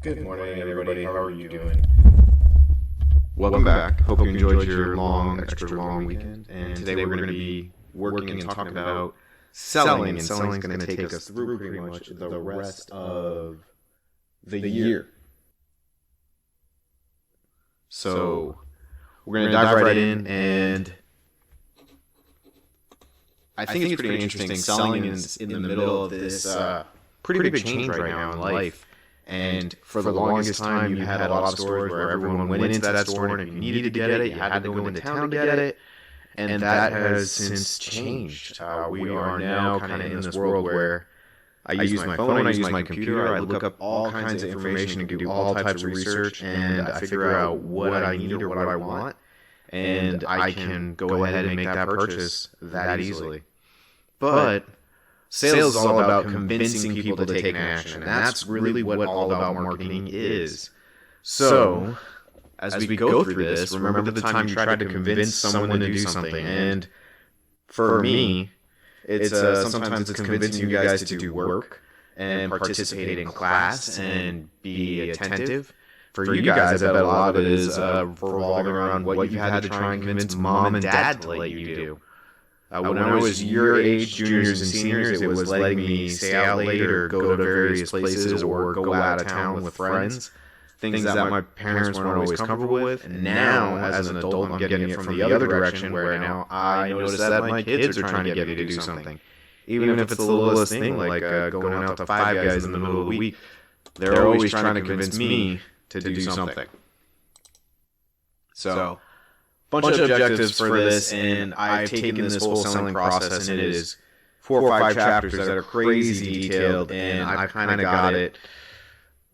Good morning, everybody. How are you doing? Welcome back. Hope you enjoyed your extra long weekend. And today we're going to be working and talking about selling. And selling is going to take us through pretty much the rest of the year. So we're going to dive right in, and I think it's pretty interesting. Selling is in the middle of this pretty big change right now in life. And for the longest time, you had a lot of stores where everyone went into that store, and if you needed to get it, you had to go into town to get it. And that has since changed. We are now kind of in this world where I use my phone, I use my computer, I look up all kinds of information and do all types of research, and I figure out what I need or what I want, and I can go ahead and make that purchase that easily. But sales is all about convincing people to take an action, and that's really what all about marketing is. So, as we go through this, remember the time you tried to convince someone to do something, and for me, it's sometimes it's convincing you guys to do work and participate in class and be attentive. For you guys, I bet a lot of it is revolving around what you've had to try and convince mom and dad to let you do. When I was your age, juniors and seniors, it was letting me stay out late or go to various places or go out of town with friends, things that my parents weren't always comfortable with. And now, as an adult, I'm getting it from the other direction, where now I notice that my kids are trying to get me to do something. Even if it's the littlest thing, like going out to Five Guys in the middle of the week, they're always trying to convince me to do something. So bunch of objectives for this, and I've taken this whole selling process, and it is 4 or 5 chapters that are crazy detailed, and I've kind of got it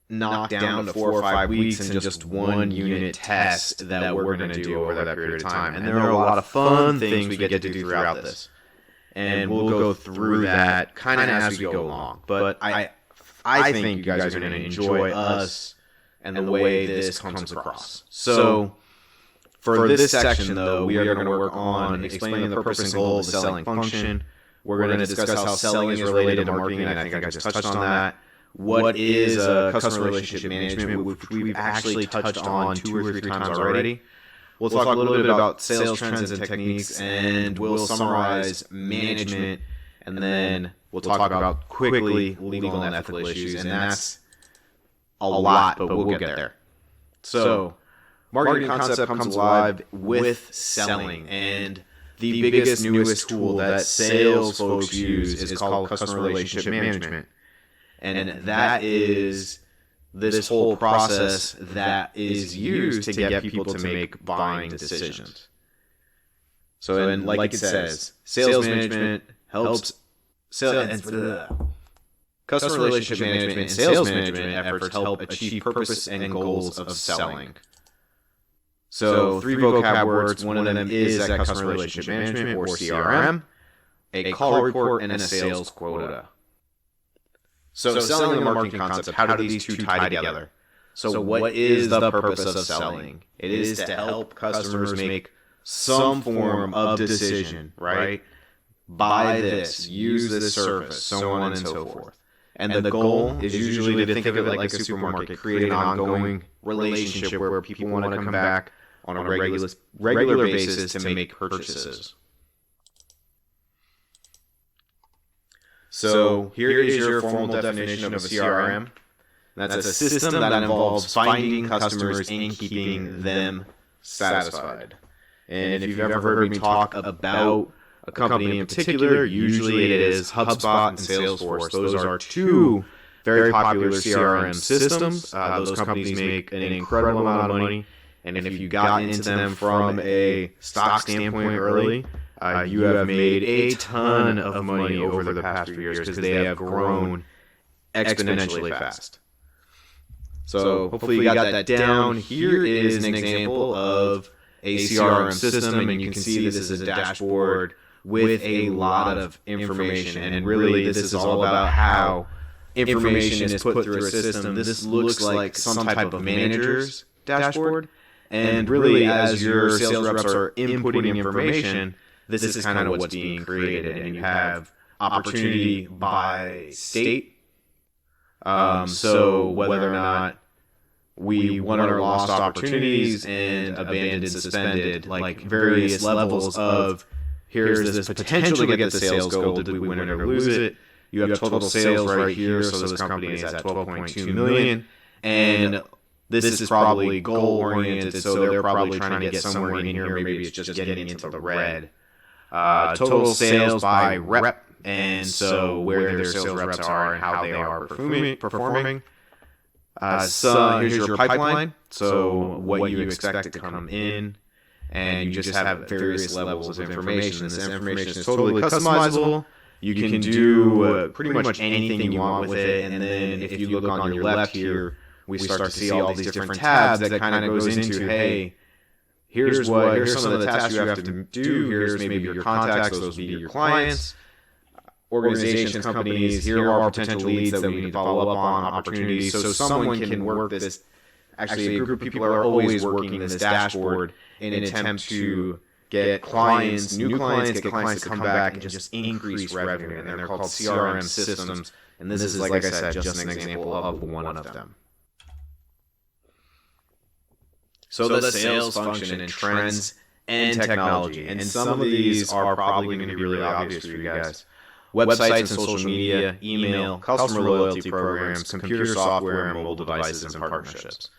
knocked down to 4 or 5 weeks in just one unit test that we're going to do over that period of time. And there are a lot of fun things we get to do throughout this, and we'll go through that kind of as we go along. But I think you guys are going to enjoy us and the way this comes across. So for this section, though, we are going to work on explaining the purpose and goal of the selling function. We're going to discuss how selling is related to marketing, and I think I just touched on that. What is customer relationship management, which we've actually touched on 2 or 3 times already. We'll talk a little bit about sales trends and techniques, and we'll summarize management, and then we'll talk about quickly legal and ethical issues, and that's a lot, but we'll get there. So marketing concept comes alive with selling, and the biggest, newest tool that sales folks use is called customer relationship management. And that is this whole process that is used to get people to make buying decisions. So, and like it says, sales management helps customer relationship management and sales management efforts help achieve purpose and goals of selling. So 3 vocab words, one of them is that customer relationship management, or CRM, a call report, and a sales quota. So selling and marketing concept, how do these 2 tie together? So what is the purpose of selling? It is to help customers make some form of decision, right? Buy this, use this service, so on and so forth. And the goal is usually to think of it like a supermarket, create an ongoing relationship where people want to come back on a regular basis to make purchases. So here is your formal definition of a CRM. That's a system that involves finding customers and keeping them satisfied. And if you've ever heard me talk about a company in particular, usually it is HubSpot and Salesforce. Those are 2 very popular CRM systems. Those companies make an incredible amount of money. And if you got into them from a stock standpoint early, you have made a ton of money over the past few years because they have grown exponentially fast. So hopefully you got that down. Here is an example of a CRM system, and you can see this is a dashboard with a lot of information. And really, this is all about how information is put through a system. This looks like some type of manager's dashboard. And really, as your sales reps are inputting information, this is kind of what's being created. And you have opportunity by state. So whether or not we won our lost opportunities and abandoned and suspended, like various levels of here's this potential to get the sales goal. Did we win it or lose it? You have total sales right here, so this company is at 12.2 million, and this is probably goal-oriented, so they're probably trying to get somewhere in here. Maybe it's just getting into the red. Total sales by rep, and so where their sales reps are and how they are performing. So here's your pipeline, so what you expect to come in, and you just have various levels of information. This information is totally customizable. You can do pretty much anything you want with it, and then if you look on your left here, we start to see all these different tabs that kind of goes into, hey, here's some of the tasks you have to do. Here's maybe your contacts, those would be your clients, organizations, companies. Here are potential leads that we need to follow up on, opportunities. So someone can work this. Actually, a group of people are always working this dashboard in an attempt to get clients, new clients, get clients to come back and just increase revenue. And they're called CRM systems. And this is, like I said, just an example of one of them. So the sales function and trends and technology. And some of these are probably going to be really obvious for you guys. Websites and social media, email, customer loyalty programs, computer software, and mobile devices and partnerships.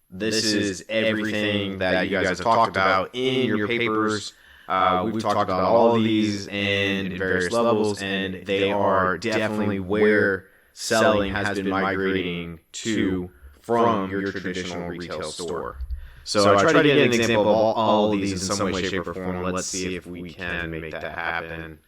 This is everything that you guys have talked about in your papers. We've talked about all of these and in various levels, and they are definitely where selling has been migrating to from your traditional retail store. So I try to get an example of all of these in some way, shape, or form. Let's see if we can make that happen.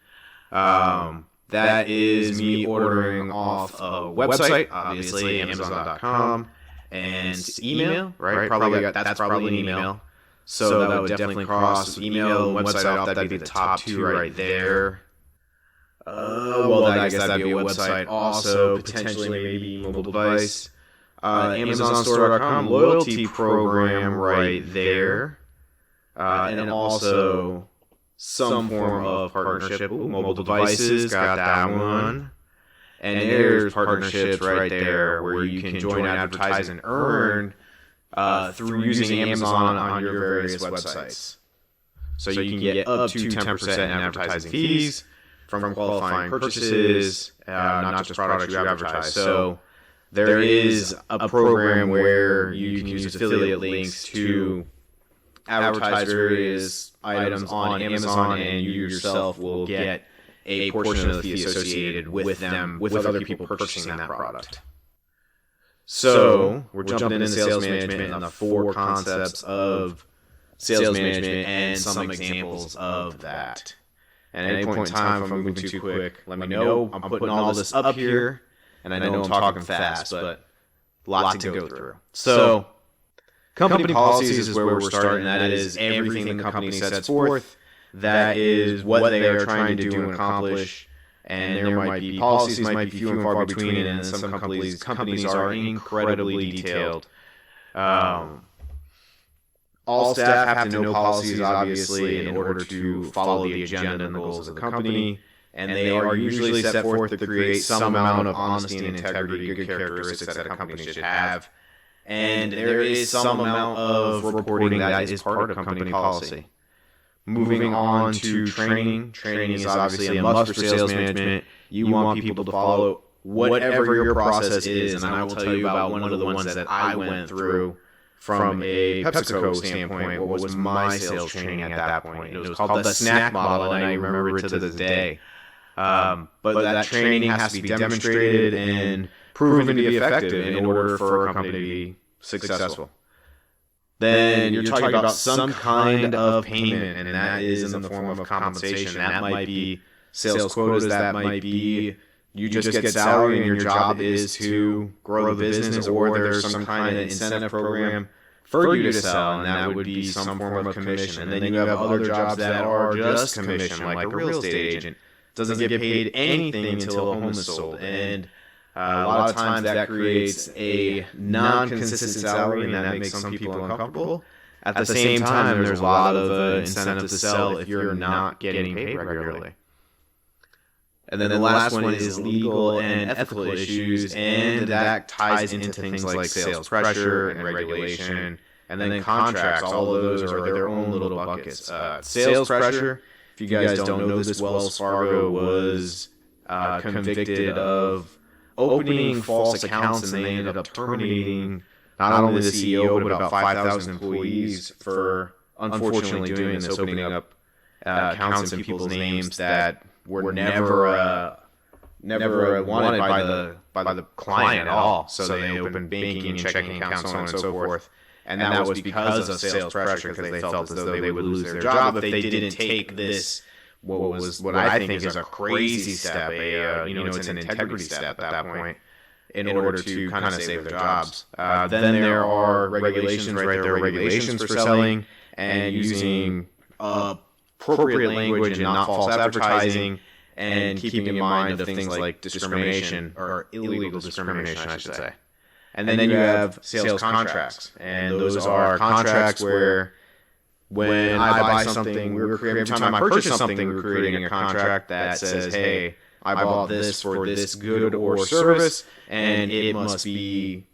That is me ordering off a website, obviously Amazon.com, and email, right? That's probably an email. So that would definitely cross email and website off. That'd be the top two right there. Well, I guess that'd be a website. Also, potentially maybe mobile device. AmazonStore.com loyalty program right there. And also some form of partnership. Ooh, mobile devices, got that one. And there's partnerships right there where you can join, advertise, and earn through using Amazon on your various websites. So you can get up to 10% in advertising fees from qualifying purchases, not just products you advertise. So there is a program where you can use affiliate links to advertise various items on Amazon, and you yourself will get a portion of the fee associated with them, with other people purchasing that product. So we're jumping into sales management and the 4 concepts of sales management and some examples of that. And at any point in time, if I'm moving too quick, let me know. I'm putting all this up here, and I know I'm talking fast, but a lot to go through. So company policies is where we're starting. That is everything the company sets forth. That is what they are trying to do and accomplish. And there might be policies might be few and far between, and some companies are incredibly detailed. All staff have to know policies, obviously, in order to follow the agenda and the goals of the company. And they are usually set forth to create some amount of honesty and integrity, good characteristics that a company should have. And there is some amount of reporting that is part of company policy. Moving on to training. Training is obviously a must for sales management. You want people to follow whatever your process is, and I will tell you about one of the ones that I went through from a PepsiCo standpoint. What was my sales training at that point? It was called the SNAC model, and I remember it to this day. But that training has to be demonstrated and proven to be effective in order for a company to be successful. Then you're talking about some kind of payment, and that is in the form of compensation. That might be sales quotas, that might be you just get salary and your job is to grow the business, or there's some kind of incentive program for you to sell, and that would be some form of commission. And then you have other jobs that are just commission, like a real estate agent. Doesn't get paid anything until a home is sold. And a lot of times that creates a non-consistent salary, and that makes some people uncomfortable. At the same time, there's a lot of incentive to sell if you're not getting paid regularly. And then the last one is legal and ethical issues, and that ties into things like sales pressure and regulation, and then contracts. All of those are their own little buckets. Sales pressure, if you guys don't know this, Wells Fargo was convicted of opening false accounts, and they ended up terminating not only the CEO, but about 5,000 employees for unfortunately doing this, opening up accounts in people's names that were never wanted by the client at all. So they opened banking and checking accounts, so on and so forth. And that was because of sales pressure, because they felt as though they would lose their job if they didn't take this, what I think is a crazy step. It's an integrity step at that point, in order to kind of save their jobs. Then there are regulations, right? There are regulations for selling and using appropriate language and not false advertising, and keeping in mind of things like discrimination, or illegal discrimination, I should say. And then you have sales contracts, and those are contracts where when I buy something, every time I purchase something, we're creating a contract that says, hey, I bought this for this good or service, and it must be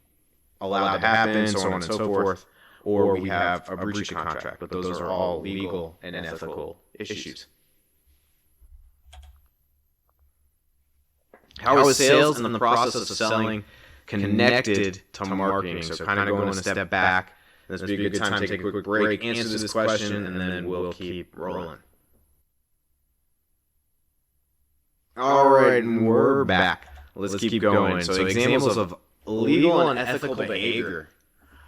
allowed to happen, so on and so forth. Or we have a breach of contract, but those are all legal and ethical issues. How is sales and the process of selling connected to marketing? So kind of going a step back. This would be a good time to take a quick break, answer this question, and then we'll keep rolling. All right, and we're back. Let's keep going. So examples of illegal and ethical behavior.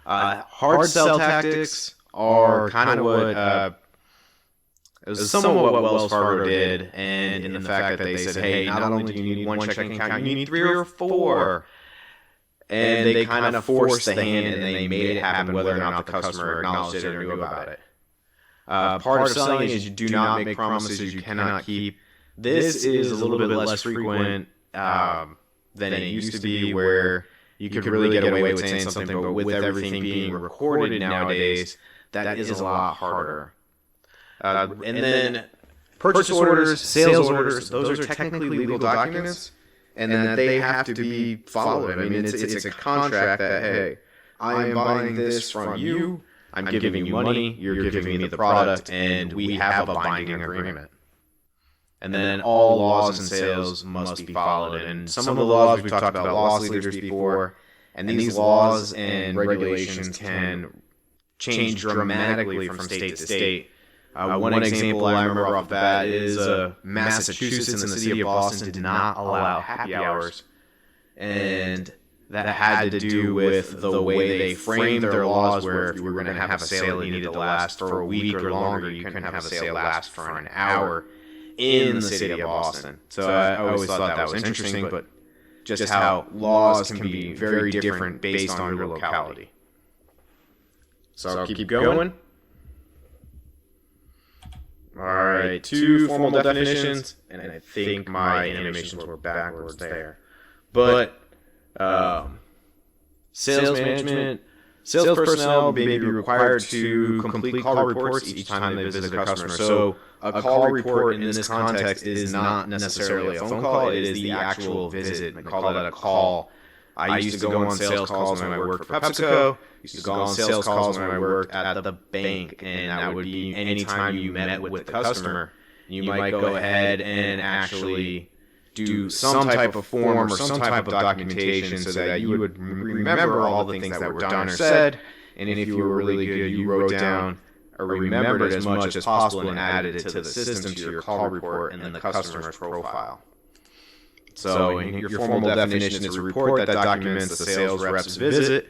Hard sell tactics are kind of what it was somewhat what Wells Fargo did, and in the fact that they said, hey, not only do you need one checking account, you need 3 or 4. And they kind of forced the hand, and they made it happen whether or not the customer acknowledged it or knew about it. Part of selling is you do not make promises you cannot keep. This is a little bit less frequent than it used to be, where you could really get away with saying something, but with everything being recorded nowadays, that is a lot harder. And then purchase orders, sales orders, those are technically legal documents, and that they have to be followed. I mean, it's a contract that, hey, I am buying this from you, I'm giving you money, you're giving me the product, and we have a binding agreement. And then all laws in sales must be followed. And some of the laws, we've talked about loss leaders before, and these laws and regulations can change dramatically from state to state. One example I remember off the bat is Massachusetts and the city of Boston did not allow happy hours. And that had to do with the way they framed their laws, where if you were going to have a sale, it needed to last for a week or longer. You couldn't have a sale last for an hour in the city of Boston. So I always thought that was interesting, but just how laws can be very different based on your locality. So I'll keep going. All right, 2 formal definitions, and I think my animations were backwards there. But sales management, sales personnel may be required to complete call reports each time they visit a customer. So a call report in this context is not necessarily a phone call, it is the actual visit. They call that a call. I used to go on sales calls when I worked for PepsiCo. Used to go on sales calls when I worked at the bank, and that would be any time you met with the customer. You might go ahead and actually do some type of form or some type of documentation so that you would remember all the things that were done or said, and if you were really good, you wrote down or remembered as much as possible and added it to the system, to your call report and the customer's profile. So in your formal definition, it's a report that documents the sales rep's visit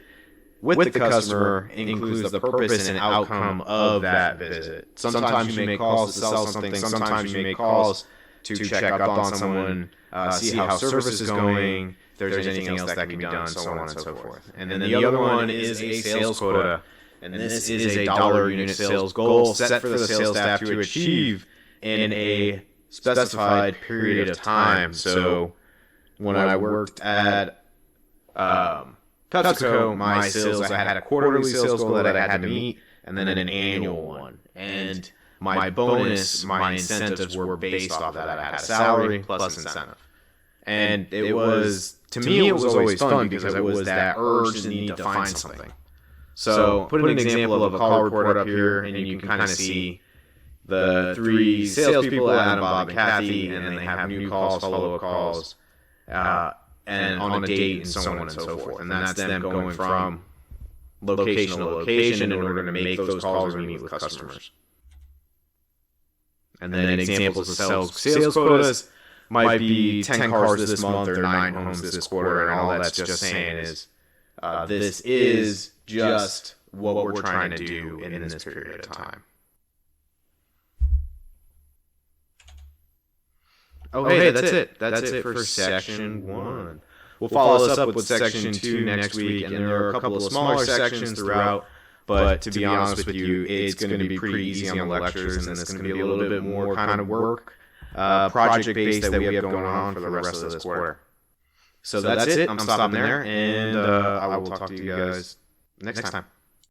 with the customer, includes the purpose and outcome of that visit. Sometimes you make calls to sell something, sometimes you make calls to check up on someone, see how service is going, if there's anything else that can be done, so on and so forth. And then the other one is a sales quota, and this is a dollar unit sales goal set for the sales staff to achieve in a specified period of time. So when I worked at PepsiCo, I had a quarterly sales goal that I had to meet, and then an annual one. And my bonus, my incentives were based off of that. I had a salary plus incentive. And it was, to me, it was always fun because it was that urge to need to find something. So put an example of a call report up here, and you can kind of see the 3 salespeople, Adam, Bob, and Kathy, and then they have new calls, follow-up calls, and on a date, and so on and so forth. And that's them going from location to location in order to make those calls and meet with customers. And then examples of sales quotas might be 10 cars this month or 9 homes this quarter, and all that's just saying is this is just what we're trying to do in this period of time. Oh, hey, that's it. That's it for section 1. We'll follow us up with section 2 next week, and there are a couple of smaller sections throughout. But to be honest with you, it's going to be pretty easy on the lectures, and it's going to be a little bit more kind of work, project-based that we have going on for the rest of this quarter. So that's it. I'm stopping there, and I will talk to you guys next time.